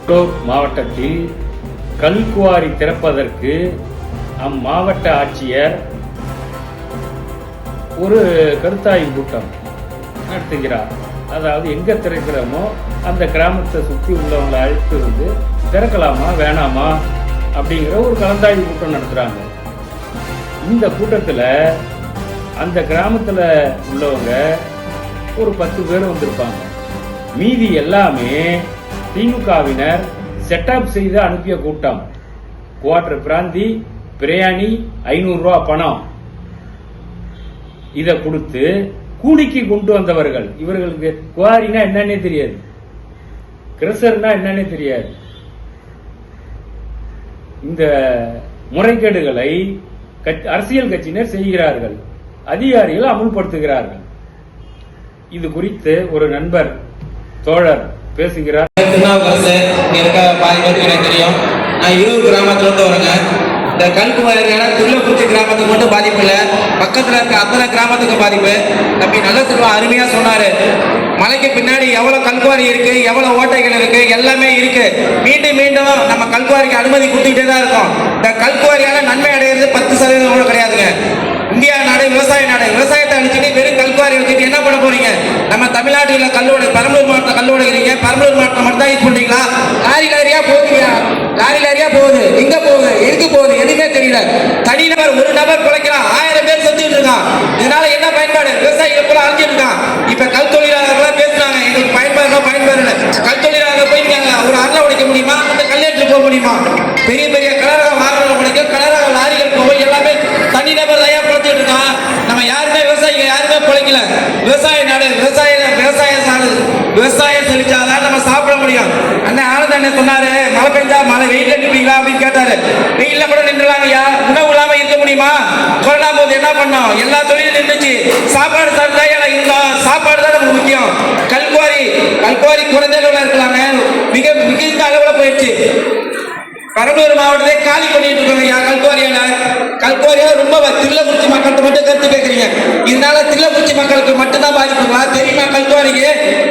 குட்டூர் மாவட்டத்தில் கல்குவாரி திறப்பதற்கு அம்மாவட்ட ஆட்சியர் ஒரு கருத்தாய்வு கூட்டம் நடத்துகிறார். அதாவது எங்க திறக்கிறோமோ அந்த கிராமத்தை சுற்றி உள்ளவங்களை அழைத்து வந்து திறக்கலாமா வேணாமா அப்படிங்கிற ஒரு கலந்தாய்வு கூட்டம் நடத்துறாங்க. இந்த கூட்டத்தில் அந்த கிராமத்தில் உள்ளவங்க ஒரு 10 பேர் வந்திருப்பாங்க. மீதி எல்லாமே திமுகவினர் செட்டப் செய்து அனுப்பிய கூட்டம். குவார்டர் பிராந்தி, பிரியாணி, 500 ரூபா பணம் இதை கொடுத்து கூலிக்கு கொண்டு வந்தவர்கள். இவர்களுக்கு குவாரினா என்னன்னே தெரியாது, கிரசர்னா என்னன்னே தெரியாது. இந்த முறைகேடுகளை அரசியல் கட்சியினர் செய்கிறார்கள், அதிகாரிகள் அமுல்படுத்துகிறார்கள். இது குறித்து ஒரு நண்பர் தோழர் பேசுகிறார். திருநாவுக்கரசு இருக்க பாதி பேருக்கு எனக்கு தெரியும். நான் 20 கிராமத்திலிருந்து வரேங்க. இந்த கல்குவாரியான துள்ளக்குறிச்சி கிராமத்துக்கு மட்டும் பாதிப்பு இல்லை, பக்கத்தில் இருக்க அத்தனை கிராமத்துக்கு பாதிப்பு. தம்பி நல்ல செல்வம் அருமையா சொன்னாரு. மலைக்கு பின்னாடி எவ்வளவு கல்குவாரி இருக்கு, எவ்வளவு ஓட்டைகள் இருக்கு, எல்லாமே இருக்கு. மீண்டும் மீண்டும் நம்ம கல்குவாரிக்கு அனுமதி கொடுத்துக்கிட்டே தான் இருக்கோம். இந்த கல்குவாரியால நன்மை அடைகிறது 10% கூட கிடையாதுங்க. இந்தியா நாடு விவசாய நாடு. விவசாயத்தை அடிச்சுட்டு வெறும் கல்குவாரி வச்சுட்டு என்ன பண்ண போறீங்க? நம்ம தமிழ்நாட்டில் கல்லோட பெரம்பலூர் மாவட்டம் கல்லோடுகிறீங்க. பெரம்பலூர் மாவட்டம் மட்டும் தான் யூஸ் பண்றீங்களா? லாரி லாரியா போகுதுயா, லாரி லாரியா போகுது. எங்க போகுது, எதுக்கு போகுது, எதுவுமே தெரியல. தனிநபர் ஒரு நபர் பிழைக்கிறான், 1000 பேர் செஞ்சுட்டு இருக்கான். இதனால என்ன பயன்பாடு? விவசாயிகள் கூட அழிஞ்சிட்டு இருக்கான். இப்ப கல் தொழிலாளர்கள் பேசுறாங்க, எங்களுக்கு பயன்பாடு கல் தொழிலாளர்கள் போயிருக்காங்க. ஒரு அறவை உடைக்க முடியுமா? அந்த கல்யாணத்துக்கு போக முடியுமா? பெரிய பெரிய கலரக வாகனம் உடைக்க, கலரக லாரிகள் போக, எல்லாமே தனிநபர் தயா பிழைச்சிட்டு இருக்கான். நம்ம யாருமே விவசாயிகள் யாருமே பிழைக்கல. விவசாய நாடு, விவசாயம் செழிச்சாதான் நம்ம சாப்பிட முடியும். அண்ணன் ஆனந்த் அண்ணன் சொன்னாரு, மழை பெஞ்சா மழை வெயில நிற்பீங்களா அப்படின்னு கேட்டாரு. வெயில கூட நின்றுலாங்கய்யா, உணவு இல்லாம இருக்க முடியுமா? கொரோனா போது என்ன பண்ணோம்? எல்லா தொழிலும் நின்றுச்சு. சாப்பாடு சாப்பிட்டா இருந்தோம், சாப்பாடு தான் நமக்கு முக்கியம். கல்குவாரி குறைந்த அளவுல இருக்கலாங்க, மிகுந்த அளவுல போயிடுச்சு. பெரம்பலூர் மாவட்டத்தை காலி பண்ணிட்டு இருக்காங்க கல்குவாரியா. ரொம்ப தில்லக்குறிச்சி மக்கள்கிட்ட மட்டும் கருத்து கேட்கறீங்க. இதனால தில்லக்குறிச்சி மக்களுக்கு மட்டும்தான் பாதிப்புங்களா? தெரியுமா? கல்குவாரிக்கு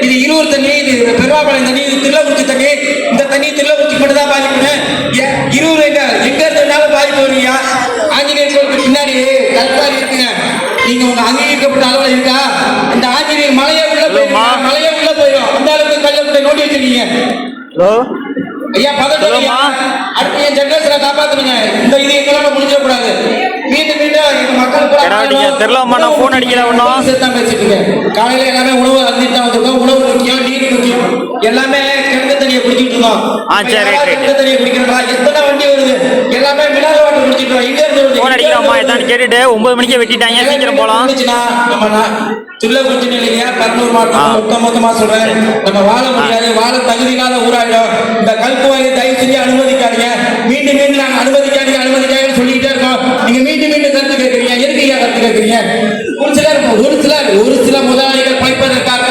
இது 20 தண்ணி, இது பெருமாபாளையம் தண்ணி, இது தில்லக்குறிச்சி தண்ணி. இந்த தண்ணி தில்லக்குறிச்சி மட்டும் தான் பாதிப்புங்க. 20 எங்க இருந்தாலும் பாதிப்பு வருவீங்க. ஆஞ்சநேயர் கோயிலுக்கு பின்னாடி கல்குவாரி இருக்குங்க. நீங்க உங்க அங்கீகரிக்கப்பட்ட அளவுல இருக்கா? இந்த ஆஞ்சநேயர் மலையை உள்ள போயிடும். அந்த அளவுக்கு கல்லை நோண்டி வச்சிருக்கீங்க. ஐயா பதட்டம், அடுத்து என் ஜெனரேஷனை காப்பாத்துங்க. இந்த இது எங்களால முடிஞ்சிட கூடாது. மீண்டும் மக்களுக்கு காலையில எல்லாமே உணவு அருந்திட்டு வந்திருக்கோம். உணவு முக்கியம், நீர் முக்கியம். எல்லாமே கிணத்து தண்ணியை குடிச்சிட்டு இருக்கோம். கிணத்து தண்ணியை குடிக்கிறோம்னா எத்தனை வண்டி வருது? எல்லாமே மினரல் வாட்டர் குடிச்சிட்டு இருக்கோம். இங்க இருந்து கேட்டுட்டு 9 மணிக்கு வெட்டிட்டாங்க, சீக்கிரம் போலாம். நம்ம துள்ளக்குறிச்சி இல்லையா, பெரம்பலூர் மாவட்டம் மொத்தமா சொல்றேன். நம்ம வாழ முடியாது, வாழ தகுதியில்லாத ஊராயிடும். இந்த கல்குவாரியை தயவு செஞ்சு அனுமதிக்காதீங்க. மீண்டும் நாங்க அனுமதிக்காதீங்க சொல்லிக்கிட்டே இருக்கோம். நீங்க மீண்டும் கருத்து கேட்கறீங்க. எதுக்கு கருத்து கேட்கறீங்க? ஒரு சில முதலாளிகள் பழிப்பதற்காக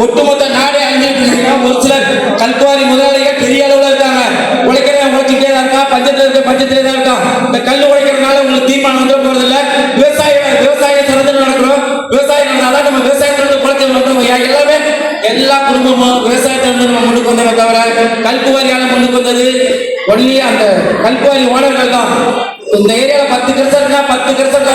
ஒட்டுமொத்த நாடே அழிஞ்சிட்டு இருக்காங்க. ஒரு சிலர் கல்குவாரி முதலாளிகள் பெரிய அளவுல இருக்காங்க. உழைச்சிட்டே தான் இருக்கா, பஞ்சத்திலே தான் இருக்கான். இந்த கல் உழைக்கிறதுனால உங்களுக்கு தீர்மானம் வந்து போறது இல்லை. விவசாய சிறந்து நடக்கிறோம். விவசாயம் நடந்தாதான் நம்ம விவசாயத்திலிருந்து குழந்தைகள் வந்து எல்லாமே எல்லா குடும்பமும் விவசாயத்திலிருந்து நம்ம முன்னுக்கு வந்ததை தவிர கல்குவாரியால முன்னுக்கு வந்தது ஒன்லி அந்த கல்குவாரி ஓனர்கள் தான். இந்த ஏரியால 10 கிரசர்னா 10 கிரசர்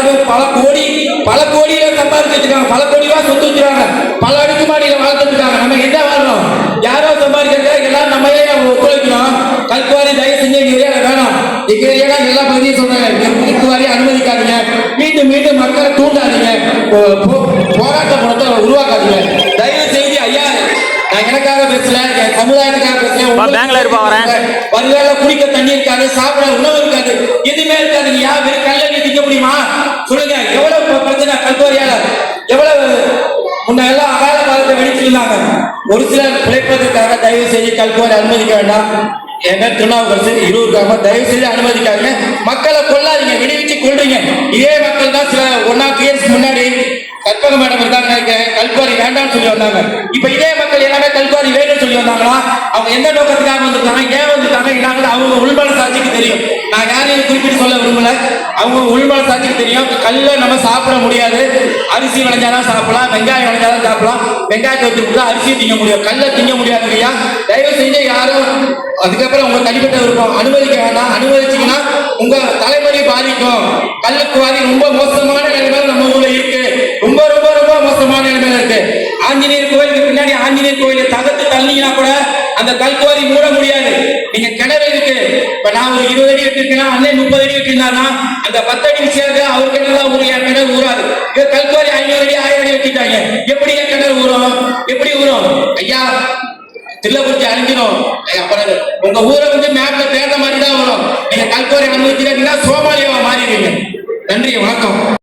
பல கோடியில சம்பாதிச்சு வச்சிருக்காங்க. பல கோடி ரூபாய் சொத்து வச்சிருக்காங்க. பல அடுக்குமாடியில வாழ்ந்துட்டு இருக்காங்க. நம்ம என்ன வாழ்றோம்? யாரோ சம்பாதிக்கிறது எல்லாரும் நம்ம ஒத்துழைக்கணும். கல்குவாரி தயவு செஞ்சு எங்க ஏரியால வேணாம். எங்க ஏரியால எல்லா பகுதியும் சொல்றாங்க, கல்குவாரி அனுமதிக்காதீங்க. மீண்டும் மக்களை தூண்டாதீங்க, போராட்ட குணத்தை உருவாக்காதீங்க. தயவு செய்து ஐயா, நான் எனக்காக பேசல, என் சமுதாயத்துக்காக பேசுறேன். வருங்கால குடிக்க தண்ணி இருக்காது, சாப்பிட உணவு இருக்காது, எதுவுமே இருக்காது. நீ யார் வெறும் கல்ல நீ திங்க முடியுமா? சொல்லுங்க. எவ்வளவு பிரச்சனை கல்குவாரியால, எவ்வளவு முன்ன எல்லாம் அகால காலத்தை வெடிச்சிருந்தாங்க. ஒரு சிலர் பிழைப்பதற்காக தயவு செய்து கல்குவாரி அனுமதிக்க வேண்டாம். எங்க திருநாவுக்கரசு 20 கிராமம் தயவு செய்து அனுமதிக்காங்க. மக்களை கொள்ளாதீங்க, விடுவிச்சு கொள்றீங்க. இதே மக்கள் தான் சில 1.5 years முன்னாடி கற்பக மேடம் இருந்தாங்க நினைக்கிறேன், கல்குவாரி வேண்டாம்னு சொல்லி வந்தாங்க. இப்ப இதே மக்கள் எல்லாமே கல்குவாரி வேணும்னு சொல்லி வந்தாங்களா? அவங்க எந்த நோக்கத்துக்காக வந்திருக்காங்க, ஏன் வந்திருக்காங்க என்னாங்க அவங்க உள்மன சாட்சிக்கு தெரியும். நான் யாரையும் குறிப்பிட்டு சொல்ல விரும்பல. அவங்க உள்மன சாட்சிக்கு தெரியும். கல்ல நம்ம சாப்பிட முடியாது. அரிசி விளைஞ்சாதான் சாப்பிடலாம், வெங்காயம் விளைஞ்சாதான் சாப்பிடலாம். வெங்காயத்தை வச்சு அரிசியை திங்க முடியும், கல்ல திங்க முடியாது இல்லையா? தயவு செஞ்சு யாரும் அதுக்கப்புறம் உங்க தனிப்பட்ட விருப்பம். அனுமதிக்க வேண்டாம். அனுமதிச்சீங்கன்னா உங்க தலைமுறை பாதிக்கும். கல்லுக்குவாரி ரொம்ப மோசமான நிலைமையில நம்ம ஊர்ல இருக்கு. ரொம்ப ரொம்ப ரொம்ப மோசமான நிலைமையில இருக்கு. ஆஞ்சநேயர் கோயிலுக்கு பின்னாடி ஆஞ்சநேயர் கோயிலை தகர்த்து தள்ளினா கூட அந்த கல்குவாரி மூட முடியாது. நீங்க கிணறு இருக்கு. இப்ப நான் ஒரு 20 அடி வெட்டிருக்கேன், அண்ணன் 30 அடி வெட்டிருந்தாருன்னா அந்த 10 அடி விஷயத்து அவர் கிணறுதான் ஊரியா, கிணறு ஊராது. கல்குவாரி 500 அடி 1000 அடி வெட்டிட்டாங்க. எப்படி கிணறு ஊறும்? எப்படி ஊறும்? ஐயா தில்லக்குறிச்சி அழிஞ்சிடும். அப்புறம் உங்க ஊரை மேப்ல தேர்ந்த மாதிரி தான் வரும். நீங்க கல்குவாரி அனுமதிக்கிறீங்கன்னா சோமாலியாவா மாறிடுவீங்க. நன்றி, வணக்கம்.